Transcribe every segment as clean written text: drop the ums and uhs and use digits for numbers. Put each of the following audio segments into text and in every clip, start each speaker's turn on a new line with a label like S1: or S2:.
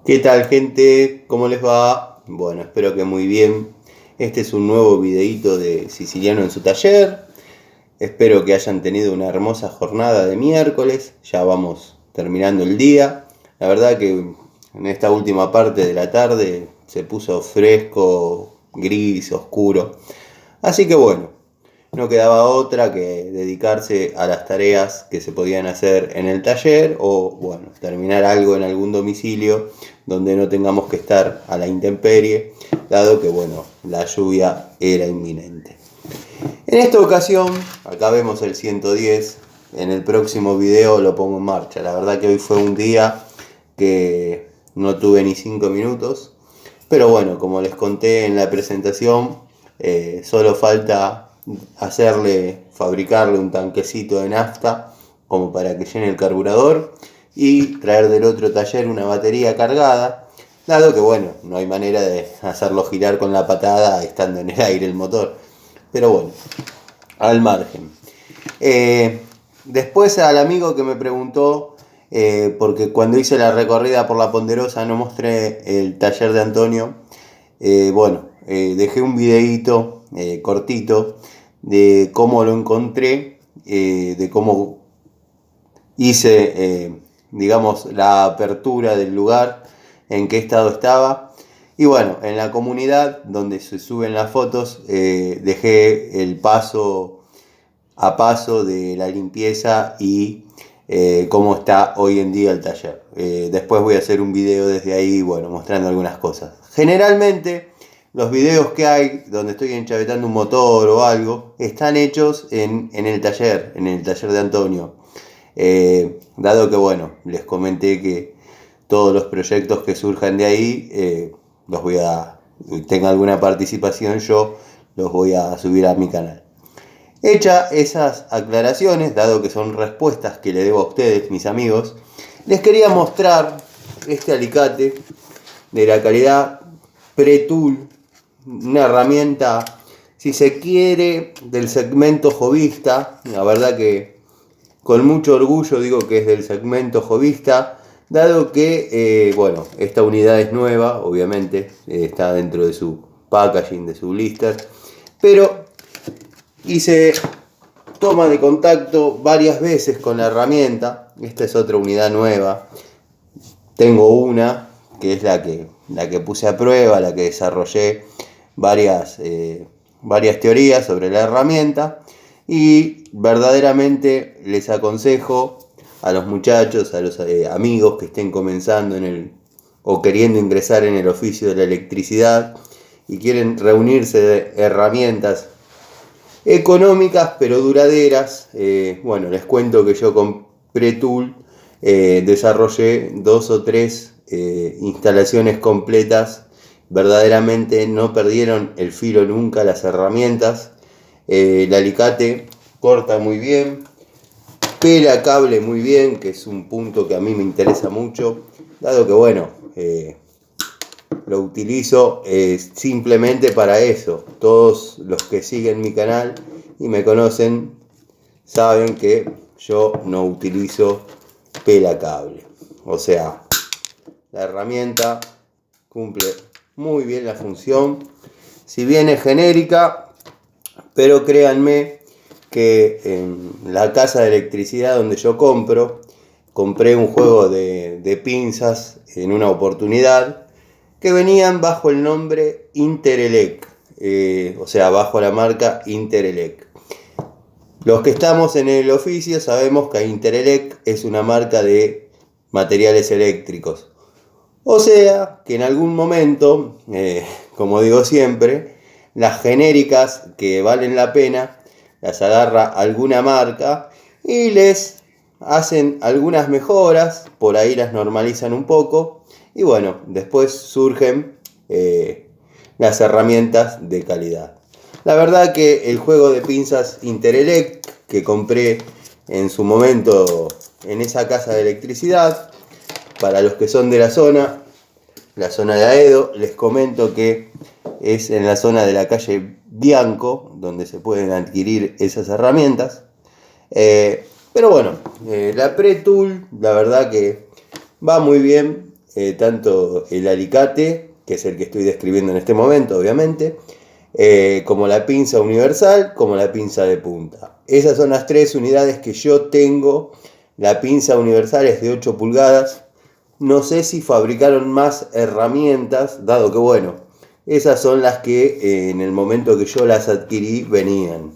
S1: ¿Qué tal, gente? ¿Cómo les va? Bueno, espero que muy bien. Este es un nuevo videíto de Siciliano en su taller. Espero que hayan tenido una hermosa jornada de miércoles. Ya vamos terminando el día. La verdad que en esta última parte de la tarde se puso fresco, gris, oscuro. Así que bueno, no quedaba otra que dedicarse a las tareas que se podían hacer en el taller o, bueno, terminar algo en algún domicilio donde no tengamos que estar a la intemperie, dado que, bueno, la lluvia era inminente. En esta ocasión, acá vemos el 110, en el próximo video lo pongo en marcha. La verdad que hoy fue un día que no tuve ni 5 minutos, pero bueno, como les conté en la presentación, solo falta fabricarle un tanquecito de nafta como para que llene el carburador y traer del otro taller una batería cargada, dado que bueno, no hay manera de hacerlo girar con la patada estando en el aire el motor. Pero bueno, al margen. Después al amigo que me preguntó, porque cuando hice la recorrida por la Ponderosa no mostré el taller de Antonio, dejé un videíto cortito de cómo lo encontré, de cómo hice, digamos, la apertura del lugar, en qué estado estaba. Y bueno, en la comunidad donde se suben las fotos, dejé el paso a paso de la limpieza y cómo está hoy en día el taller. Después voy a hacer un video desde ahí, bueno, mostrando algunas cosas. Generalmente los videos que hay donde estoy enchavetando un motor o algo están hechos en el taller de Antonio. Dado que bueno, les comenté que todos los proyectos que surjan de ahí tenga alguna participación, yo los voy a subir a mi canal. Hecha esas aclaraciones, dado que son respuestas que le debo a ustedes, mis amigos, les quería mostrar este alicate de la calidad Pre-Tool, una herramienta, si se quiere, del segmento jovista. La verdad que con mucho orgullo digo que es del segmento jovista, dado que, esta unidad es nueva, obviamente, está dentro de su packaging, de su blister, pero hice toma de contacto varias veces con la herramienta. Esta es otra unidad nueva. Tengo una que es la que puse a prueba, la que desarrollé varias teorías sobre la herramienta, y verdaderamente les aconsejo a los muchachos, a los amigos que estén comenzando o queriendo ingresar en el oficio de la electricidad y quieren reunirse de herramientas económicas pero duraderas. Les cuento que yo con Pre-Tool desarrollé 2 o 3 instalaciones completas. Verdaderamente no perdieron el filo nunca las herramientas. El alicate corta muy bien, pela cable muy bien, que es un punto que a mí me interesa mucho, dado que lo utilizo simplemente para eso. Todos los que siguen mi canal y me conocen saben que yo no utilizo pela cable. O sea, la herramienta cumple muy bien la función. Si bien es genérica, pero créanme que en la casa de electricidad donde yo compré un juego de pinzas en una oportunidad que venían bajo el nombre Interelec, o sea, bajo la marca Interelec. Los que estamos en el oficio sabemos que Interelec es una marca de materiales eléctricos. O sea, que en algún momento, como digo siempre, las genéricas que valen la pena las agarra alguna marca y les hacen algunas mejoras, por ahí las normalizan un poco, y bueno, después surgen las herramientas de calidad. La verdad que el juego de pinzas Interelec que compré en su momento en esa casa de electricidad, para los que son de la zona de Aedo, les comento que es en la zona de la calle Bianco donde se pueden adquirir esas herramientas. Pero bueno, la Pre-Tool, la verdad que va muy bien. tanto el alicate, que es el que estoy describiendo en este momento, obviamente, como la pinza universal, como la pinza de punta. Esas son las 3 unidades que yo tengo. La pinza universal es de 8 pulgadas. No sé si fabricaron más herramientas, dado que bueno, esas son las que en el momento que yo las adquirí venían.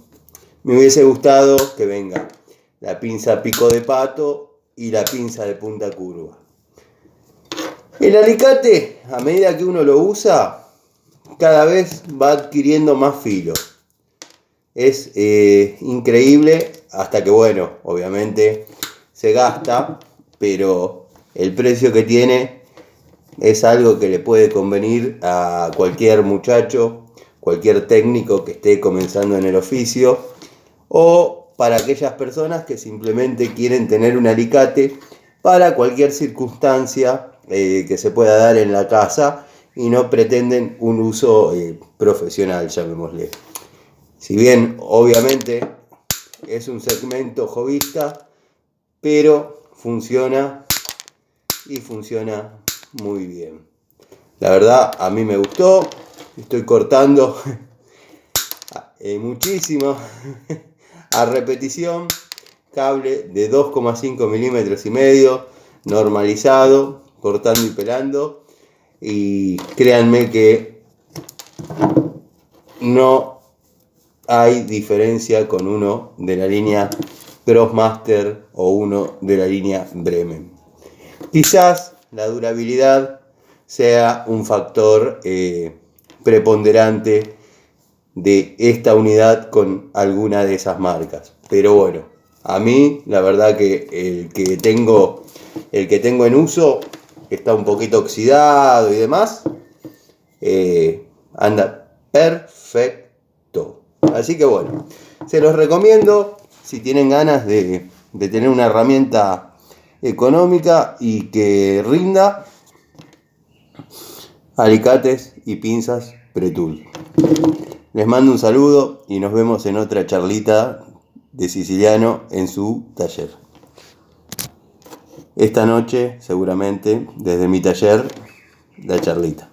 S1: Me hubiese gustado que venga la pinza pico de pato y la pinza de punta curva. El alicate, a medida que uno lo usa, cada vez va adquiriendo más filo. Es increíble, hasta que bueno, obviamente se gasta, pero el precio que tiene es algo que le puede convenir a cualquier muchacho, cualquier técnico que esté comenzando en el oficio, o para aquellas personas que simplemente quieren tener un alicate para cualquier circunstancia que se pueda dar en la casa y no pretenden un uso profesional, llamémosle. Si bien obviamente es un segmento hobbyista, pero funciona y funciona muy bien. La verdad, a mí me gustó. Estoy cortando muchísimo a repetición. Cable de 2,5 milímetros y medio, normalizado, cortando y pelando. Y créanme que no hay diferencia con uno de la línea Crossmaster o uno de la línea Bremen. Quizás la durabilidad sea un factor preponderante de esta unidad con alguna de esas marcas. Pero bueno, a mí la verdad que el que tengo en uso está un poquito oxidado y demás. Anda perfecto. Así que bueno, se los recomiendo si tienen ganas de tener una herramienta económica y que rinda. Alicates y pinzas Pretul. Les mando un saludo y nos vemos en otra charlita de siciliano en su taller. Esta noche, seguramente, desde mi taller, la charlita.